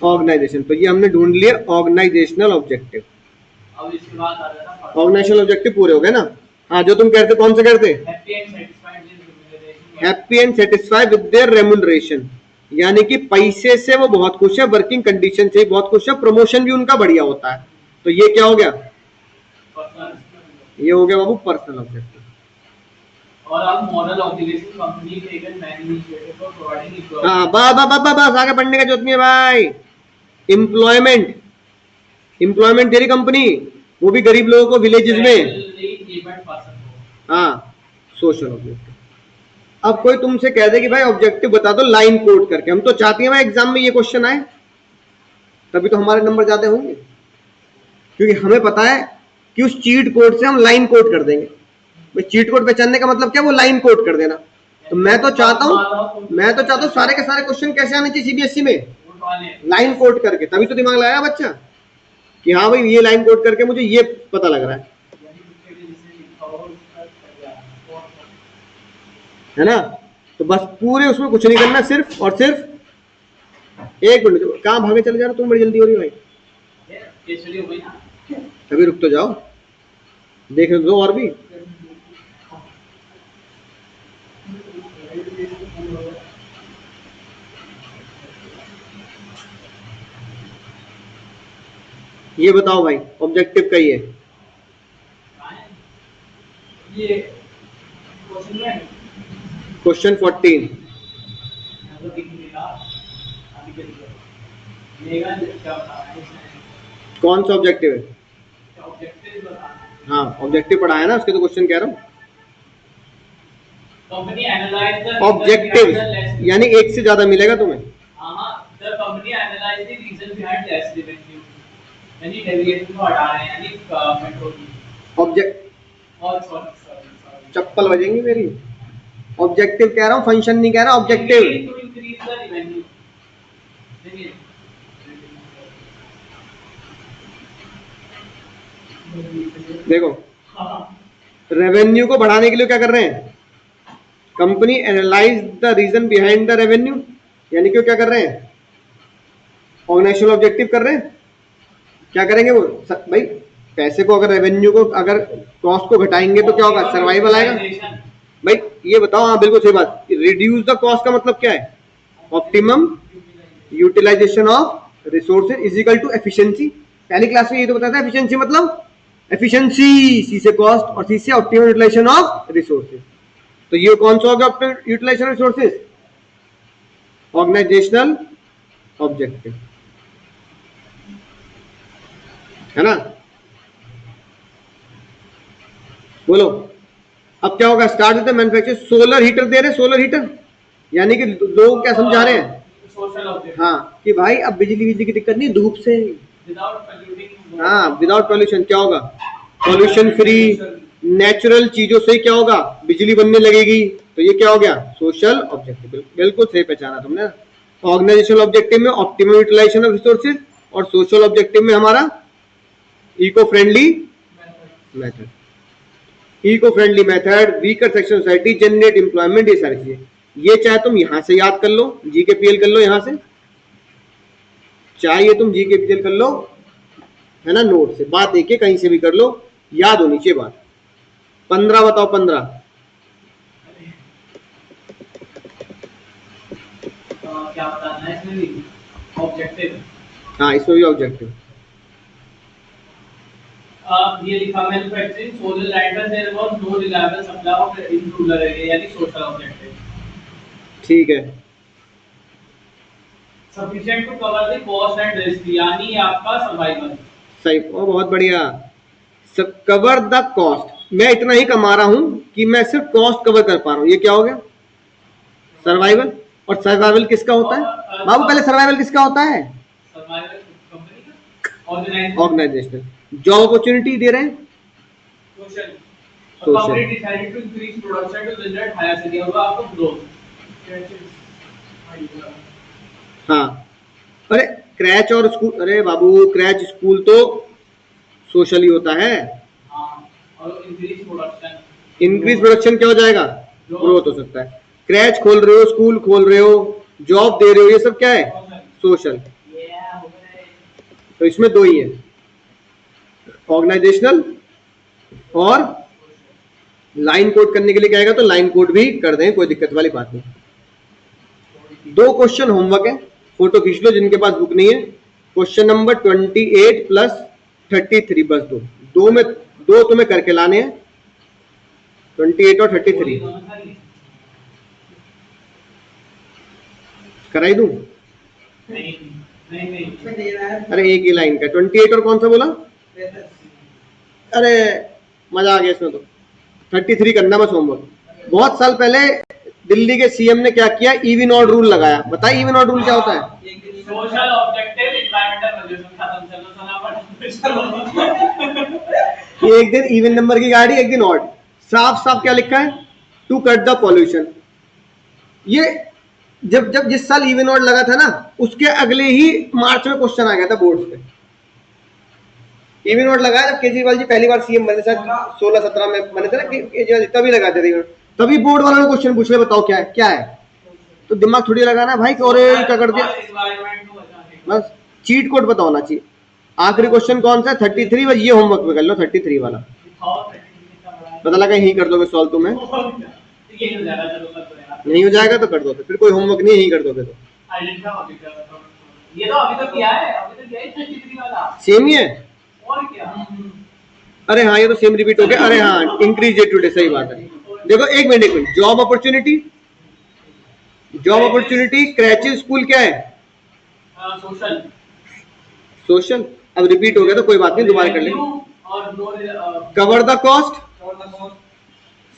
ऑर्गेनाइजेशन। तो ये हमने ढूंढ लिया ऑर्गेनाइजेशनल ऑब्जेक्टिव। अब इसके बाद आ जाता है ऑर्गेनाइजेशनल ऑब्जेक्टिव पूरे हो गए ना। हाँ जो तुम कहते कौन से कहते? Happy and satisfied with remuneration. Happy and satisfied with their remuneration, यानी कि पैसे से वो बहुत खुश है, वर्किंग कंडीशन से बहुत खुश है, प्रमोशन भी उनका बढ़िया होता है। तो ये क्या हो गया? ये हो गया बाबू पर्सनल ऑब्जेक्टिव। और अब moral obligation company taken many initiative for providing employment. हाँ बस आगे पढ़ने का जरूरत नहीं है भाई। एम्प्लॉयमेंट, एम्प्लॉयमेंट दे रही कंपनी, वो भी गरीब लोगों को विलेजेस में। हाँ सोशल ऑब्जेक्टिव। अब कोई तुमसे कह दे कि भाई ऑब्जेक्टिव बता दो लाइन कोड करके, हम तो चाहते हैं भाई एग्जाम में ये क्वेश्चन आए, तभी तो हमारे नंबर ज्यादा होंगे, क्योंकि हमें पता है कि उस चीट कोड से हम लाइन कोड कर देंगे। भाई चीट कोड पहचानने का मतलब क्या? वो लाइन कोड कर देना। तो मैं तो चाहता हूँ सारे के सारे क्वेश्चन कैसे आने चाहिए सीबीएसई में? लाइन कोड करके, तभी तो दिमाग लगाया बच्चा कि हाँ भाई ये लाइन कोड करके मुझे ये पता लग रहा है ना। तो बस पूरे उसमें कुछ नहीं करना, सिर्फ और सिर्फ 1 मिनट। कहाँ भागे चले जा रहे हो तुम? बड़ी जल्दी हो रही है भाई। केस स्टडी हो गई ना। अभी रुक तो जाओ, देख दो और भी। ये बताओ भाई, ऑब्जेक्टिव का ही है ये क्वेश्चन में क्वेश्चन 14। तो दिख नहीं रहा अभी के लिए मेगा क्या बता रहा है इसमें, कौन सा ऑब्जेक्टिव है? ऑब्जेक्टिव बता रहा है। हाँ ऑब्जेक्टिव पढ़ा है ना, उसके तो क्वेश्चन कह रहा हूँ। कंपनी एनालाइज द ऑब्जेक्टिव यानी एक से ज्यादा मिलेगा तुम्हें। The company analyse the reason behind less revenue, यानी डेविएशन को हटा रहे हैं, यानी कंट्रोल ऑब्जेक्ट और सॉरी चप्पल बजेंगी मेरी। ऑब्जेक्टिव कह रहा हूँ, फंक्शन नहीं कह रहा, objective. To increase the revenue. देखिए देखो, रेवेन्यू को बढ़ाने के लिए क्या कर रहे हैं? Company analyse the reason behind the revenue, यानी कि वो क्या कर रहे हैं? ऑर्गेनाइजेशनल ऑब्जेक्टिव कर रहे हैं। क्या करेंगे वो भाई? पैसे को अगर रेवेन्यू को अगर कॉस्ट को घटाएंगे तो क्या होगा? सर्वाइवल आएगा भाई। ये बताओ, हाँ बिल्कुल सही बात। रिड्यूस द कॉस्ट का मतलब क्या है? Optimum utilisation of resources is equal to efficiency. पहली क्लास में ये तो बताया था एफिशिएंसी मतलब एफिशिएंसी, सी से कॉस्ट और सी से ऑप्टिमम यूटिलाइजेशन ऑफ रिसोर्सेज। तो ये कौन सा होगा optimum utilisation of resources? Organisational objective, है ना? बोलो अब क्या होगा? Start with the manufacture. Solar heater दे रहे, सोलर हीटर यानी कि लोग क्या समझा रहे हैं? सोशल ऑब्जेक्टिव, हाँ कि भाई अब बिजली बिजली की दिक्कत नहीं, धूप से। विदाउट पोल्यूटिंग, हाँ विदाउट पॉल्यूशन। क्या होगा? पॉल्यूशन फ्री नेचुरल चीजों से क्या होगा? बिजली बनने लगेगी। तो ये क्या हो गया? Social objective. बिल्कुल सही पहचाना तुमने। ऑर्गेनाइजेशनल ऑब्जेक्टिव में ऑप्टिमम यूटिलाइजेशन ऑफ रिसोर्सेज और सोशल ऑब्जेक्टिव में हमारा eco friendly method. Eco friendly method, weaker section society, generate employment, ये सारी चीजें। ये चाहे तुम यहां से याद कर लो, जीके पीएल कर लो यहां से, चाहे ये तुम जीके पीएल कर लो, है ना, नोट से। बात एक है, कहीं से भी कर लो, याद होनी चाहिए बात। 15 बताओ, 15 क्या बताना है इसमें भी? ऑब्जेक्टिव, हाँ इसमें भी ऑब्जेक्टिव। ये लिखा manufacturing solar lighter there was no reliable supply of in rural area, यानी सोशल ऑब्जेक्टिव। ठीक है, sufficient to cover the cost and risk, यानी आपका सर्वाइवल। सही, ओ बहुत बढ़िया। सब कवर द कॉस्ट, मैं इतना ही कमा रहा हूं कि मैं सिर्फ कॉस्ट कवर कर पा रहा हूं, ये क्या हो गया? सर्वाइवल। और सर्वाइवल किसका होता है बाबू? पहले सर्वाइवल किसका होता है? सर्वाइवल कंपनी का, ऑर्गेनाइजेशनल। जॉब अपॉर्चुनिटी दे रहे हैं, social. Social. Company decided to increase production to generate higher sale, होगा आपको ग्रोथ। हाँ। अरे क्रैच और स्कूल, अरे बाबू क्रैच स्कूल तो सोशल ही होता है। हां, और इंक्रीज प्रोडक्शन, इंक्रीज प्रोडक्शन क्या हो जाएगा? ग्रोथ हो सकता है। क्रैच खोल रहे हो, स्कूल खोल रहे हो, जॉब दे रहे हो, ये सब क्या है? सोशल। तो इसमें दो ही है, ऑर्गेनाइजेशनल और लाइन कोड करने के लिए क्या आएगा तो लाइन कोड भी कर दें, कोई दिक्कत वाली बात नहीं। 2 क्वेश्चन होमवर्क है, फोटो खींच लो जिनके पास बुक नहीं है। क्वेश्चन नंबर 28 प्लस 33, बस दो में 2 तुम्हें करके लाने हैं, 28 और 33 कराई दूं? नहीं नहीं नहीं, अरे एक ही लाइन का 28 और कौन सा बोला? अरे मजा आ गया इसमें तो। 33 करना बस होमवर्क। बहुत साल पहले दिल्ली के सीएम ने क्या किया? ईवी नॉट रूल लगाया। बताइए ईवी नॉट रूल क्या होता है? सोशल ऑब्जेक्टिव एनवायरमेंटल पोल्यूशन खत्म, चलो एक दिन इवन नंबर की गाड़ी, एक दिन ऑड। साफ साफ क्या लिखा है? To cut the pollution. ये जब जब जिस साल इवन ऑड लगा था ना, उसके अगले ही मार्च में क्वेश्चन आ गया था बोर्ड पे। इवन ऑड लगाया जब केजरीवाल जी पहली बार सीएम बने, शायद 16-17 में बने थे ना केजरीवाल जी, तभी लगाते थे। तभी बोर्ड वालों ने क्वेश्चन पूछ लिया, बताओ क्या है क्या है। तो दिमाग थोड़ी लगाना भाई, और क्या कर दिया। बस चीट कोड पता होना चाहिए। आखिरी क्वेश्चन कौन सा है? 33। ये होमवर्क में कर लो 33 वाला। पता लगा यही कर दोगे सॉल्व तुम्हें, नहीं हो जाएगा तो कर दो, फिर कोई होमवर्क नहीं, यही कर दोगे तो ये तो अभी तो किया है, अभी तो किया है 33 वाला, सेम ही है। और क्या? अरे हाँ ये तो सेम रिपीट हो गया। अरे हाँ इंक्रीज डे टू डे, सही बात है। देखो एक minute, job opportunity, job opportunity crèches school क्या है? सोशल। सोशल। अब रिपीट हो गया तो कोई बात नहीं, दोबारा कर लेंगे। और cover the cost,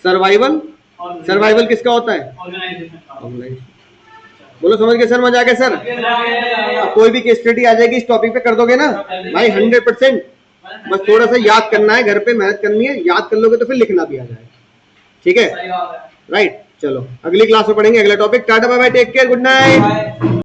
survival. Survival किसका होता है? ऑर्गेनाइजेशन। बोलो समझ गए सर, मजा आ गया सर? अब कोई भी केस स्टडी आ जाएगी इस टॉपिक पे कर दोगे ना भाई 100%। बस थोड़ा सा याद करना है, घर पे मेहनत करनी है, याद कर लोगे तो फिर लिखना भी आ जाएगा। ठीक है, राइट। चलो अगली क्लास में पढ़ेंगे अगला topic. Tata bye bye, take care, good night.